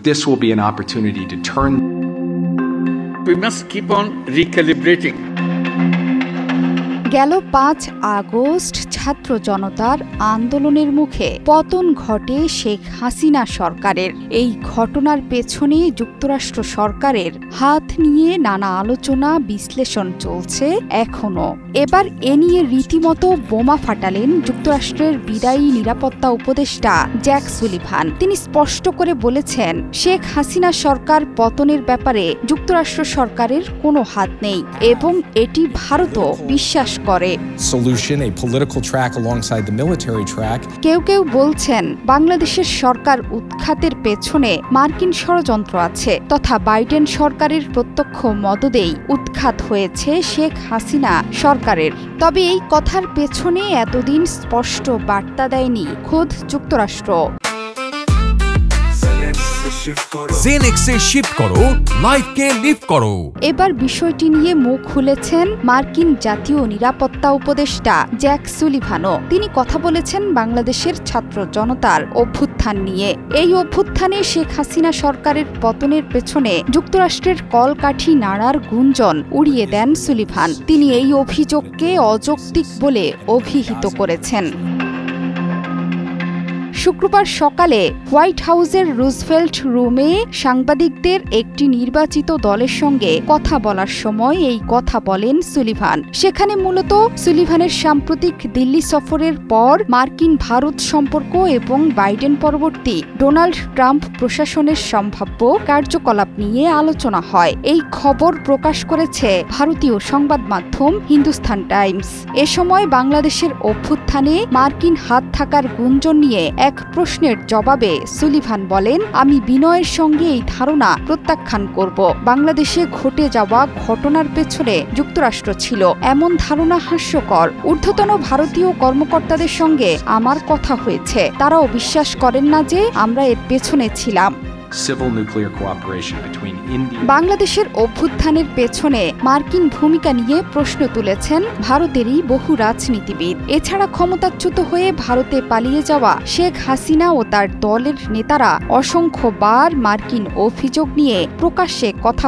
This will be an opportunity to turn. We must keep on recalibrating. গেল ৫ August ছাত্র জনতার আন্দোলনের মুখে পতন ঘটে শেখ হাসিনা সরকারের। এই ঘটনার পেছনে যুক্তরাষ্ট্র সরকারের হাত নিয়ে নানা আলোচনা বিশ্লেষণ চলছে এখনো। এবার এ নিয়ে রীতিমতো বোমা ফাটালেন যুক্তরাষ্ট্রের বিদায়ী নিরাপত্তা উপদেষ্টা জ্যাক সুলিভান। তিনি স্পষ্ট করে বলেছেন, শেখ হাসিনা সরকার পতনের ব্যাপারে যুক্তরাষ্ট্র সরকারের কোনো হাত নেই এবং এটি ভারতও বিশ্বাস করে। কেউ কেউ বলছেন বাংলাদেশের সরকার উৎখাতের পেছনে মার্কিন ষড়যন্ত্র আছে, তথা বাইডেন সরকারের প্রত্যক্ষ মদদেই উৎখাত হয়েছে শেখ হাসিনা সরকারের। তবে এই কথার পেছনে এতদিন স্পষ্ট বার্তা দেয়নি খোদ যুক্তরাষ্ট্র। এবার বিষয়টি নিয়ে মুখ খুলেছেন মার্কিন জাতীয় নিরাপত্তা উপদেষ্টা জ্যাক সুলিভানও। তিনি কথা বলেছেন বাংলাদেশের ছাত্র জনতার অভ্যুত্থান নিয়ে। এই অভ্যুত্থানে শেখ হাসিনা সরকারের পতনের পেছনে যুক্তরাষ্ট্রের কলকাঠি নাড়ার গুঞ্জন উড়িয়ে দেন সুলিভান। তিনি এই অভিযোগকে অযৌক্তিক বলে অভিহিত করেছেন। শুক্রবার সকালে হোয়াইট হাউসের রুজভেল্ট রুমে সাংবাদিকদের একটি নির্বাচিত দলের সঙ্গে কথা বলার সময় এই কথা বলেন সুলিভান। সেখানে মূলত সুলিভানের সাম্প্রতিক দিল্লি সফরের পর মার্কিন ভারত সম্পর্ক এবং বাইডেন পরবর্তী ডোনাল্ড ট্রাম্প প্রশাসনের সম্ভাব্য কার্যকলাপ নিয়ে আলোচনা হয়। এই খবর প্রকাশ করেছে ভারতীয় সংবাদ মাধ্যম হিন্দুস্তান টাইমস। এ সময় বাংলাদেশের অভ্যুত্থানে মার্কিন হাত থাকার গুঞ্জন নিয়ে এক প্রশ্নের জবাবে সুলিভান বলেন, আমি বিনয়ের সঙ্গে এই ধারণা প্রত্যাখ্যান করব। বাংলাদেশে ঘটে যাওয়া ঘটনার পেছনে যুক্তরাষ্ট্র ছিল, এমন ধারণা হাস্যকর। ঊর্ধ্বতন ভারতীয় কর্মকর্তাদের সঙ্গে আমার কথা হয়েছে, তারাও বিশ্বাস করেন না যে আমরা এর পেছনে ছিলাম। বাংলাদেশের অভ্যুত্থানের পেছনে মার্কিন ভূমিকা নিয়ে প্রশ্ন তুলেছেন ভারতেরই বহু রাজনীতিবিদ। এছাড়া ক্ষমতাচ্যুত হয়ে ভারতে পালিয়ে যাওয়া শেখ হাসিনা ও তার দলের নেতারা অসংখ্যবার মার্কিন অভিযোগ নিয়ে প্রকাশ্যে কথা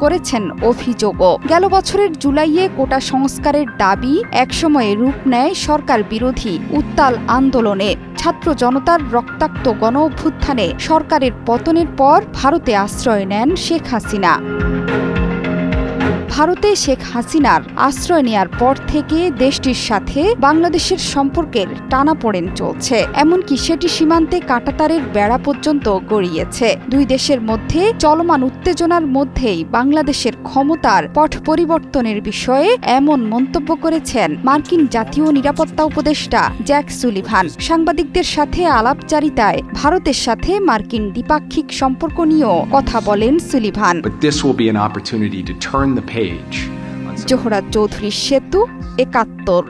করেছেন অভিযোগও। গেল বছরের জুলাইয়ে কোটা সংস্কারের দাবি একসময়ে রূপ নেয় সরকার বিরোধী উত্তাল আন্দোলনে। ছাত্র জনতার রক্তাক্ত গণ অভ্যুত্থানে সরকারের পতনের পর ভারতে আশ্রয় নেন শেখ হাসিনা। ভারতে শেখ হাসিনার আশ্রয় নেয়ার পর থেকে দেশটির সাথে বাংলাদেশের সম্পর্কের টানাপোড়েন চলছে, এমনকি সেটি সীমান্তে কাঁটাতারের বেড়া পর্যন্ত গড়িয়েছে। দুই দেশের মধ্যে চলমান উত্তেজনার মধ্যেই বাংলাদেশের ক্ষমতার পট পরিবর্তনের বিষয়ে এমন মন্তব্য করেছেন মার্কিন জাতীয় নিরাপত্তা উপদেষ্টা জ্যাক সুলিভান। সাংবাদিকদের সাথে আলাপচারিতায় ভারতের সাথে মার্কিন দ্বিপাক্ষিক সম্পর্ক নিয়েও কথা বলেন সুলিভান। জোহরা চৌধুরী সেতু, ৭১।